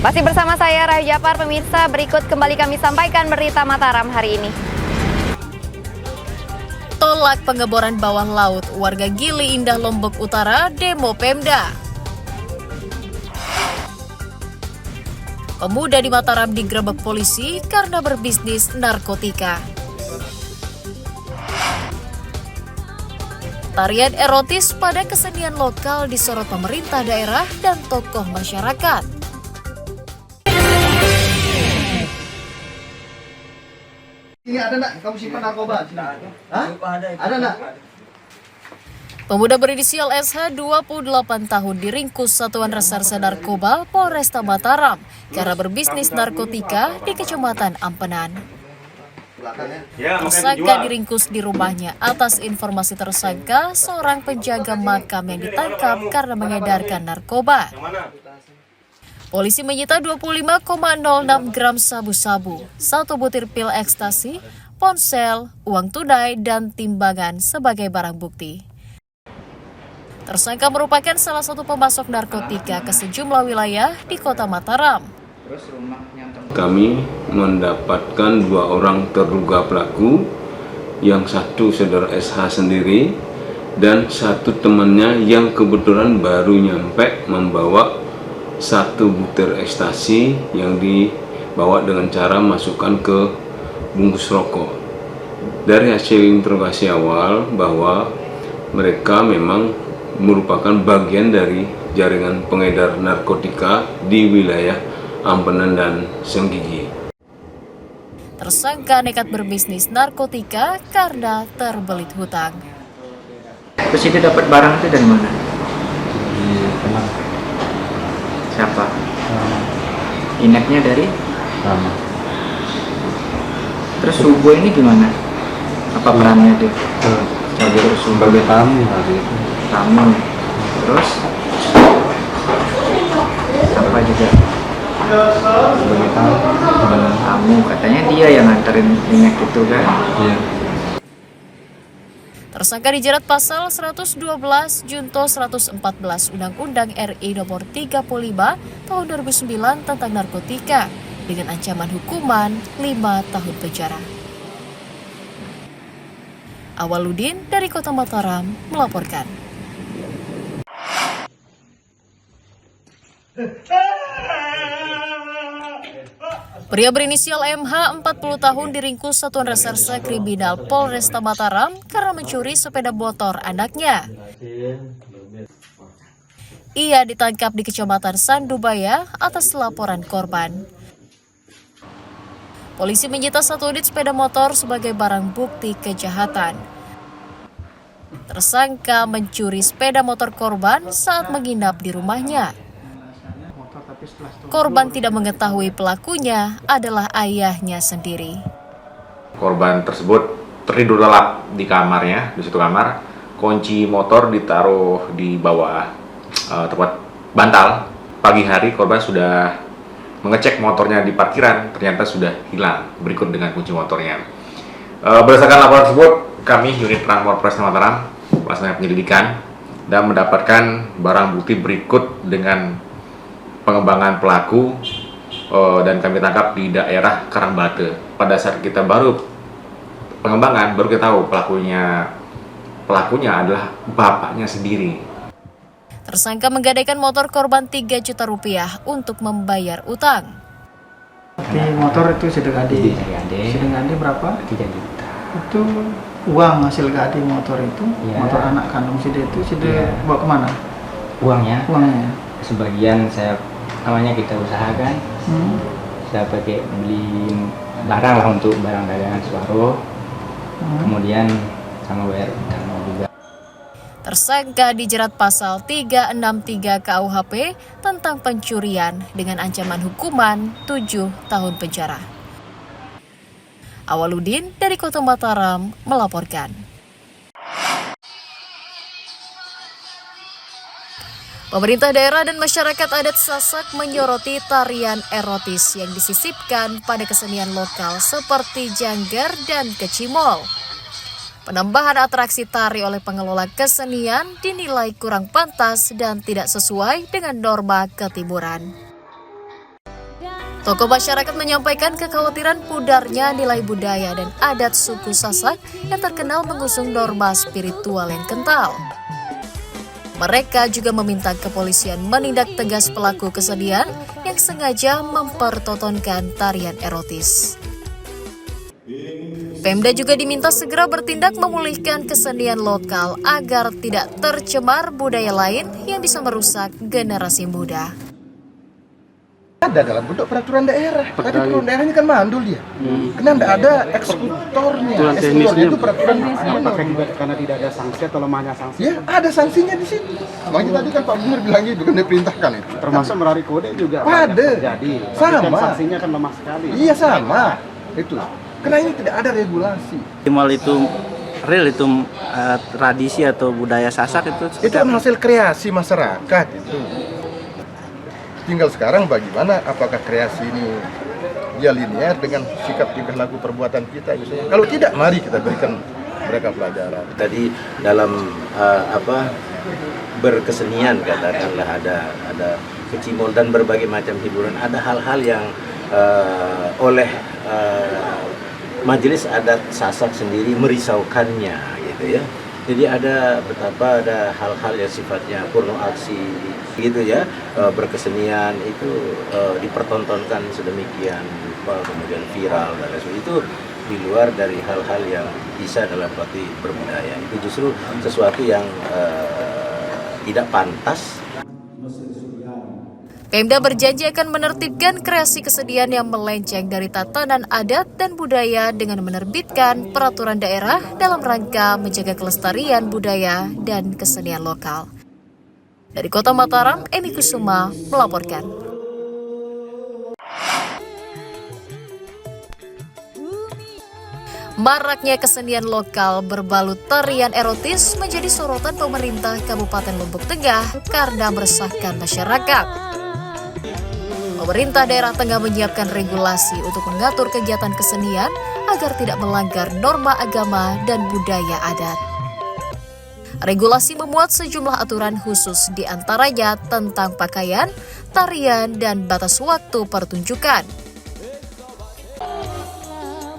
Masih bersama saya Rayu Japar, pemirsa. Berikut kembali kami sampaikan berita Mataram hari ini. Tolak pengeboran bawah laut, warga Gili Indah Lombok Utara demo Pemda. Pemuda di Mataram digerebek polisi karena berbisnis narkotika. Tarian erotis pada kesenian lokal disorot pemerintah daerah dan tokoh masyarakat. Ini ada nak? Kamu simpan narkoba? Hah? Ada nak? Pemuda berinisial SH 28 tahun diringkus Satuan Reserse Narkoba Polresta Mataram karena berbisnis narkotika di Kecamatan Ampenan. Tersangka diringkus di rumahnya. Atas informasi tersangka, seorang penjaga makam yang ditangkap karena mengedarkan narkoba. Polisi menyita 25,06 gram sabu-sabu, 1 butir pil ekstasi, ponsel, uang tunai, dan timbangan sebagai barang bukti. Tersangka merupakan salah satu pemasok narkotika ke sejumlah wilayah di Kota Mataram. Kami mendapatkan 2 orang terduga pelaku, yang satu saudara SH sendiri dan satu temannya yang kebetulan baru nyampe membawa 1 butir ekstasi yang dibawa dengan cara masukkan ke bungkus rokok. Dari hasil interogasi awal bahwa mereka memang merupakan bagian dari jaringan pengedar narkotika di wilayah Ampenan dan Senggigi. Tersangka nekat berbisnis narkotika karena terbelit hutang. Terus itu dapat barang itu dari mana? Teman. Siapa? Ineknya dari? Lama. Terus subuh ini gimana? Apa perannya dia? Sebagai tamu hari itu. Tamu. Terus? Apa juga? Sebagai tamu. Tamu, katanya dia yang nganterin Inek itu kan? Iya. Tersangka dijerat pasal 112 Junto 114 Undang-Undang RI Nomor 35 Tahun 2009 tentang narkotika dengan ancaman hukuman 5 tahun penjara. Awaludin dari Kota Mataram melaporkan. Pria berinisial MH 40 tahun diringkus Satuan Reserse Kriminal Polresta Mataram karena mencuri sepeda motor anaknya. Ia ditangkap di Kecamatan Sandubaya atas laporan korban. Polisi menyita 1 unit sepeda motor sebagai barang bukti kejahatan. Tersangka mencuri sepeda motor korban saat menginap di rumahnya. Korban tidak mengetahui pelakunya adalah ayahnya sendiri. Korban tersebut tertidur lelap di kamarnya, di situ kamar. Kunci motor ditaruh di bawah tempat bantal. Pagi hari korban sudah mengecek motornya di parkiran, ternyata sudah hilang berikut dengan kunci motornya. Berdasarkan laporan tersebut, kami unit Transport Polresta Mataram melaksanakan penyelidikan dan mendapatkan barang bukti berikut dengan pengembangan pelaku dan kami tangkap di daerah Karangbate. Pada saat kita baru pengembangan, baru kita tahu pelakunya adalah bapaknya sendiri. Tersangka menggadaikan motor korban 3 juta rupiah untuk membayar utang. Di motor itu sedang gade berapa? 3 juta. Itu uang hasil gade motor itu, Ya. motor anak kandung sudah Ya. bawa kemana? Uangnya Uangnya. sebagian namanya kita usahakan. Saya pakai beli barang lah untuk barang dagangan Suaro. Kemudian sama bayar utang juga. Tersangka dijerat pasal 363 KUHP tentang pencurian dengan ancaman hukuman 7 tahun penjara. Awaludin dari Kota Mataram melaporkan. Pemerintah daerah dan masyarakat adat Sasak menyoroti tarian erotis yang disisipkan pada kesenian lokal seperti janggar dan kecimol. Penambahan atraksi tari oleh pengelola kesenian dinilai kurang pantas dan tidak sesuai dengan norma ketimuran. Tokoh masyarakat menyampaikan kekhawatiran pudarnya nilai budaya dan adat suku Sasak yang terkenal mengusung norma spiritual yang kental. Mereka juga meminta kepolisian menindak tegas pelaku kesenian yang sengaja mempertontonkan tarian erotis. Pemda juga diminta segera bertindak memulihkan kesenian lokal agar tidak tercemar budaya lain yang bisa merusak generasi muda. Ada dalam bentuk peraturan daerah. Tadi peraturan daerah ini kan mandul dia. Karena tidak ada eksekutornya. Eksekutornya itu peraturan. Apakah juga karena tidak ada sanksi atau lemahnya sanksi? Ya, ada sanksinya di situ. Makanya tadi kan Pak Gubernur bilang gitu, kan diperintahkan itu. Termasuk melari kode juga Ada. terjadi. Sama. Kan sanksinya kan lemah sekali. Iya sama. Itu. Karena ini tidak ada regulasi. Mal itu real itu tradisi atau budaya Sasak itu Itu kan hasil kreasi masyarakat itu. Tinggal sekarang bagaimana apakah kreasi ini dia linear dengan sikap tingkah laku perbuatan kita misalnya. Kalau tidak, mari kita berikan mereka pelajaran. tadi dalam berkesenian katakanlah ada kecimon dan berbagai macam hiburan, ada hal-hal yang oleh majelis adat Sasak sendiri merisaukannya gitu ya. Jadi ada betapa ada hal-hal yang sifatnya porno aksi gitu ya, berkesenian itu dipertontonkan sedemikian kemudian viral dan lain itu di luar dari hal-hal yang bisa dalam arti berbudaya. Itu justru sesuatu yang tidak pantas. Pemda berjanji akan menertibkan kreasi kesenian yang melenceng dari tatanan adat dan budaya dengan menerbitkan peraturan daerah dalam rangka menjaga kelestarian budaya dan kesenian lokal. Dari Kota Mataram, Emi Kusuma melaporkan. Maraknya kesenian lokal berbalut tarian erotis menjadi sorotan pemerintah Kabupaten Lombok Tengah karena meresahkan masyarakat. Pemerintah daerah tengah menyiapkan regulasi untuk mengatur kegiatan kesenian agar tidak melanggar norma agama dan budaya adat. Regulasi memuat sejumlah aturan khusus di antaranya tentang pakaian, tarian, dan batas waktu pertunjukan.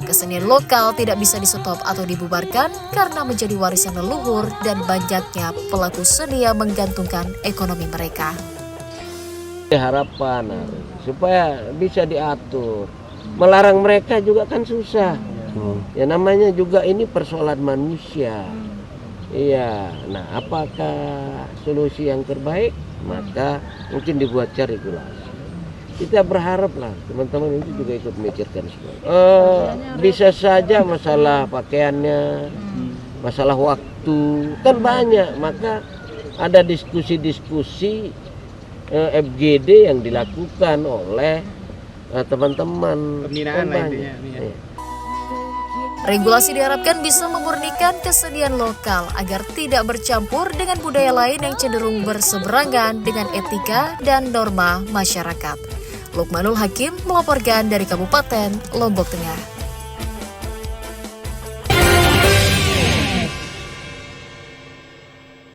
Kesenian lokal tidak bisa di-stop atau dibubarkan karena menjadi warisan leluhur dan banyaknya pelaku seni yang menggantungkan ekonomi mereka. Harapan supaya bisa diatur, melarang mereka juga kan susah. Ya namanya juga ini persoalan manusia. Iya, nah apakah solusi yang terbaik? Maka mungkin dibuatnya regulasi. Kita berharaplah teman-teman itu juga ikut memikirkan semua. Bisa saja masalah pakaiannya, masalah waktu kan banyak. Maka ada diskusi-diskusi FGD yang dilakukan oleh teman-teman. Pembinaan lah intinya. Regulasi diharapkan bisa memurnikan kesenian lokal agar tidak bercampur dengan budaya lain yang cenderung berseberangan dengan etika dan norma masyarakat. Lukmanul Hakim melaporkan dari Kabupaten Lombok Tengah.